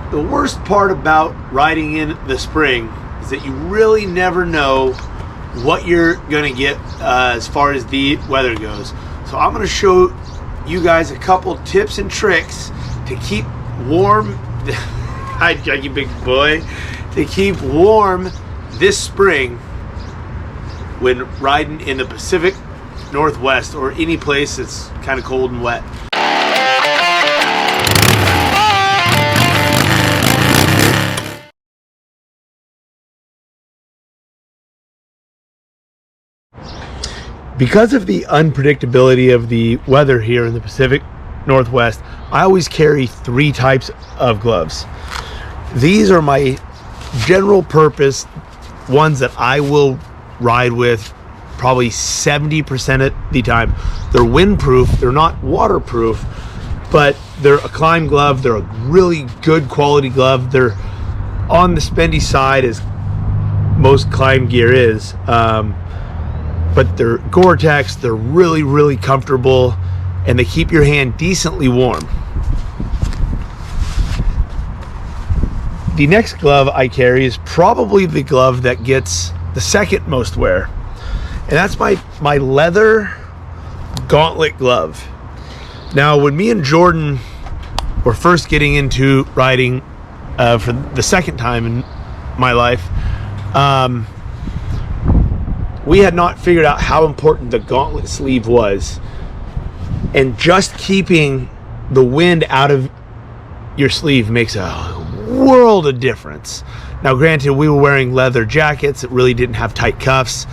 The worst part about riding in the spring is that you really never know what you're gonna get as far as the weather goes. So I'm gonna show you guys a couple tips and tricks to keep warm. Hi, Jackie, big boy. To keep warm this spring when riding in the Pacific Northwest or any place that's kind of cold and wet. Because of the unpredictability of the weather here in the Pacific Northwest, I always carry 3 types of gloves. These are my general purpose ones that I will ride with probably 70% of the time. They're windproof, they're not waterproof, but they're a climb glove. They're a really good quality glove. They're on the spendy side as most climb gear is. But they're Gore-Tex, they're really, really comfortable, and they keep your hand decently warm. The next glove I carry is probably the glove that gets the second most wear, and that's my leather gauntlet glove. Now, when me and Jordan were first getting into riding for the second time in my life, we had not figured out how important the gauntlet sleeve was, and just keeping the wind out of your sleeve makes a world of difference. Now, granted, we were wearing leather jackets that really didn't have tight cuffs,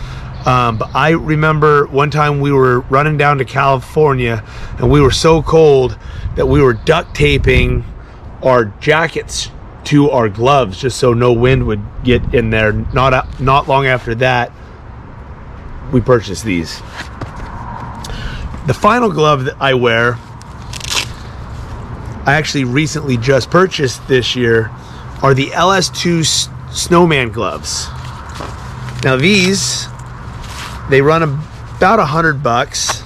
but I remember one time we were running down to California and we were so cold that we were duct taping our jackets to our gloves just so no wind would get in there. Not long after that, we purchased these. The final glove that I wear, I actually recently just purchased this year, are the LS2 snowman gloves. Now these, they run about $100.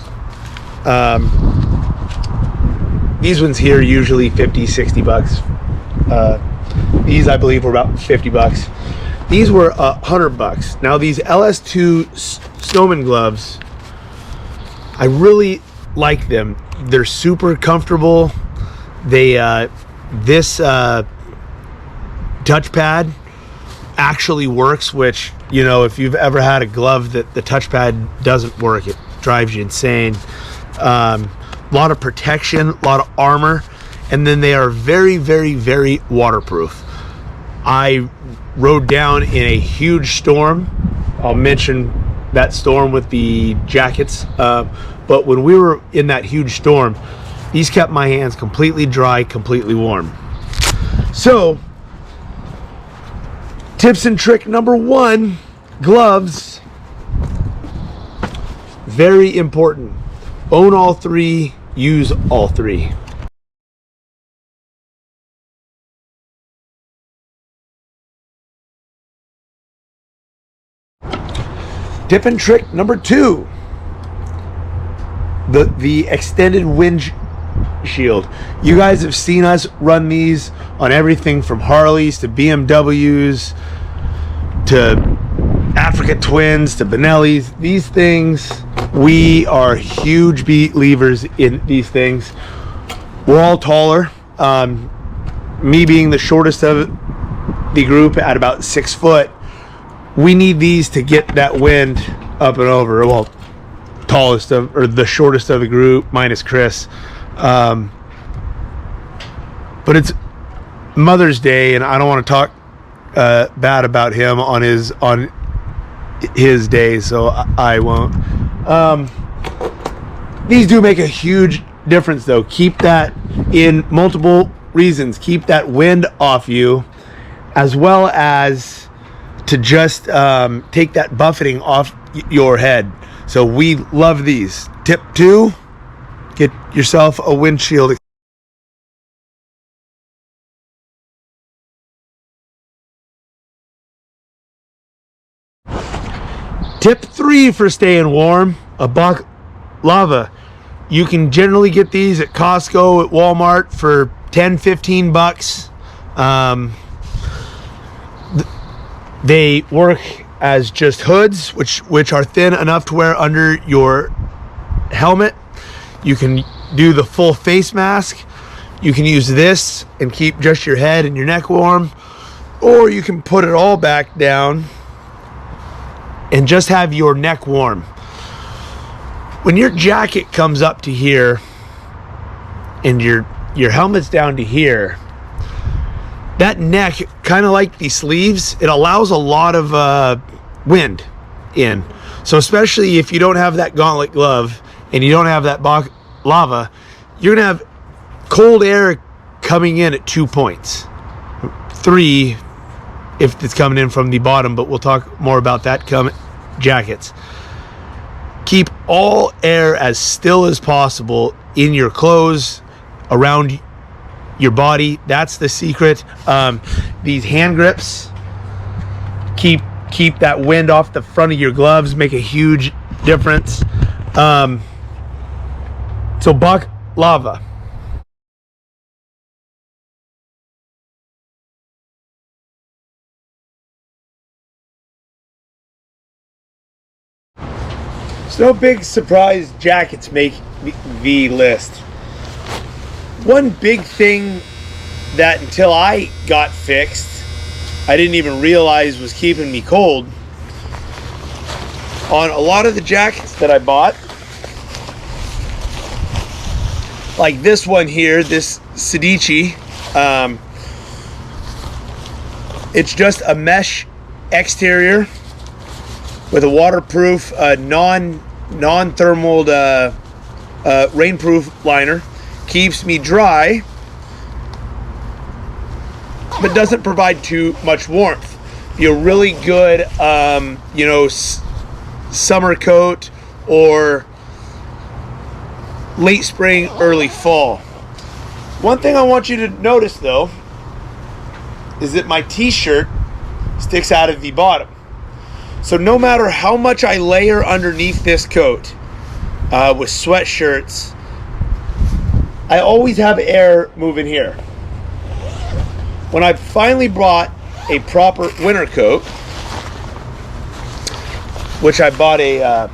These ones here usually 50, 60 bucks. These I believe were about 50 bucks. These were $100. Now these LS2 snowman gloves, I really like them. They're super comfortable. They this touchpad actually works, which, you know, if you've ever had a glove that the touchpad doesn't work, it drives you insane. A lot of protection, a lot of armor, and then they are very, very, very waterproof. I rode down in a huge storm. I'll mention that storm with the jackets, but when we were in that huge storm, these kept my hands completely dry, completely warm. So, tips and trick number 1, gloves. Very important. Own all 3, use all 3. Tip and trick number 2, the extended Winch Shield. You guys have seen us run these on everything from Harleys to BMWs to Africa Twins to Benellis. These things, we are huge believers in these things. We're all taller. Me being the shortest of the group at about 6 foot, we need these to get that wind up and over. Well, tallest of, or the shortest of the group, minus Chris. But it's Mother's Day, and I don't want to talk bad about him on his day, so I won't. These do make a huge difference, though. Keep that in multiple reasons. Keep that wind off you, as well as to just take that buffeting off your head. So we love these. Tip 2, get yourself a Winch Shield. Tip 3 for staying warm, a baklava. You can generally get these at Costco, at Walmart for 10, 15 bucks. They work as just hoods, which are thin enough to wear under your helmet. You can do the full face mask. You can use this and keep just your head and your neck warm, or you can put it all back down and just have your neck warm. When your jacket comes up to here and your helmet's down to here, that neck, kind of like the sleeves, it allows a lot of wind in. So especially if you don't have that gauntlet glove and you don't have that lava, you're gonna have cold air coming in at 2 points. 3 if it's coming in from the bottom, but we'll talk more about that jackets. Keep all air as still as possible in your clothes, around your body. That's the secret. These hand grips keep that wind off the front of your gloves, make a huge difference. So lava. It's no big surprise jackets make the list. One big thing that until I got fixed, I didn't even realize was keeping me cold. On a lot of the jackets that I bought, like this one here, this Sedici, it's just a mesh exterior with a waterproof, non-thermal, rainproof liner. Keeps me dry, but doesn't provide too much warmth. Be a really good, summer coat or late spring, early fall. One thing I want you to notice though is that my t-shirt sticks out of the bottom. So no matter how much I layer underneath this coat with sweatshirts, I always have air moving here. When I finally bought a proper winter coat, which I bought a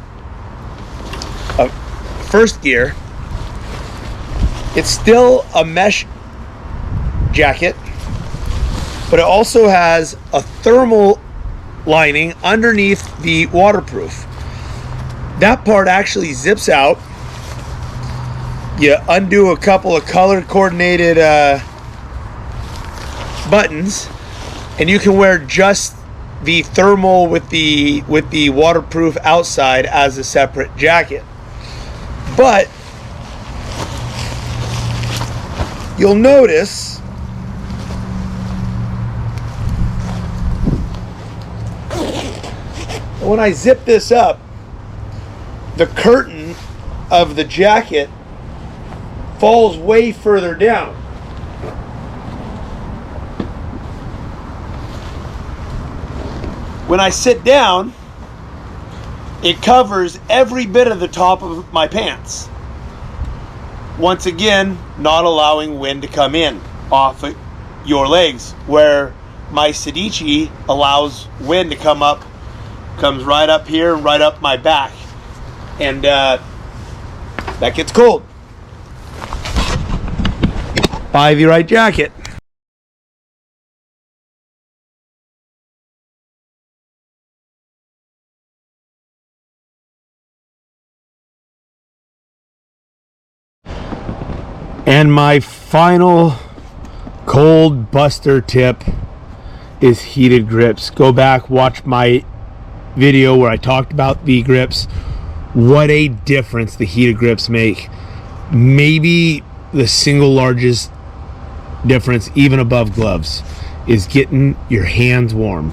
first gear, it's still a mesh jacket, but it also has a thermal lining underneath the waterproof. That part actually zips out. You undo a couple of color coordinated buttons and you can wear just the thermal with the waterproof outside as a separate jacket. But you'll notice when I zip this up, the curtain of the jacket falls way further down. When I sit down, it covers every bit of the top of my pants. Once again, not allowing wind to come in off of your legs, where my Sedici allows wind to come up, comes right up here, right up my back, and that gets cold. Buy the right jacket. And my final cold buster tip is heated grips. Go back, watch my video where I talked about the grips. What a difference the heated grips make. Maybe the single largest difference, even above gloves, is getting your hands warm.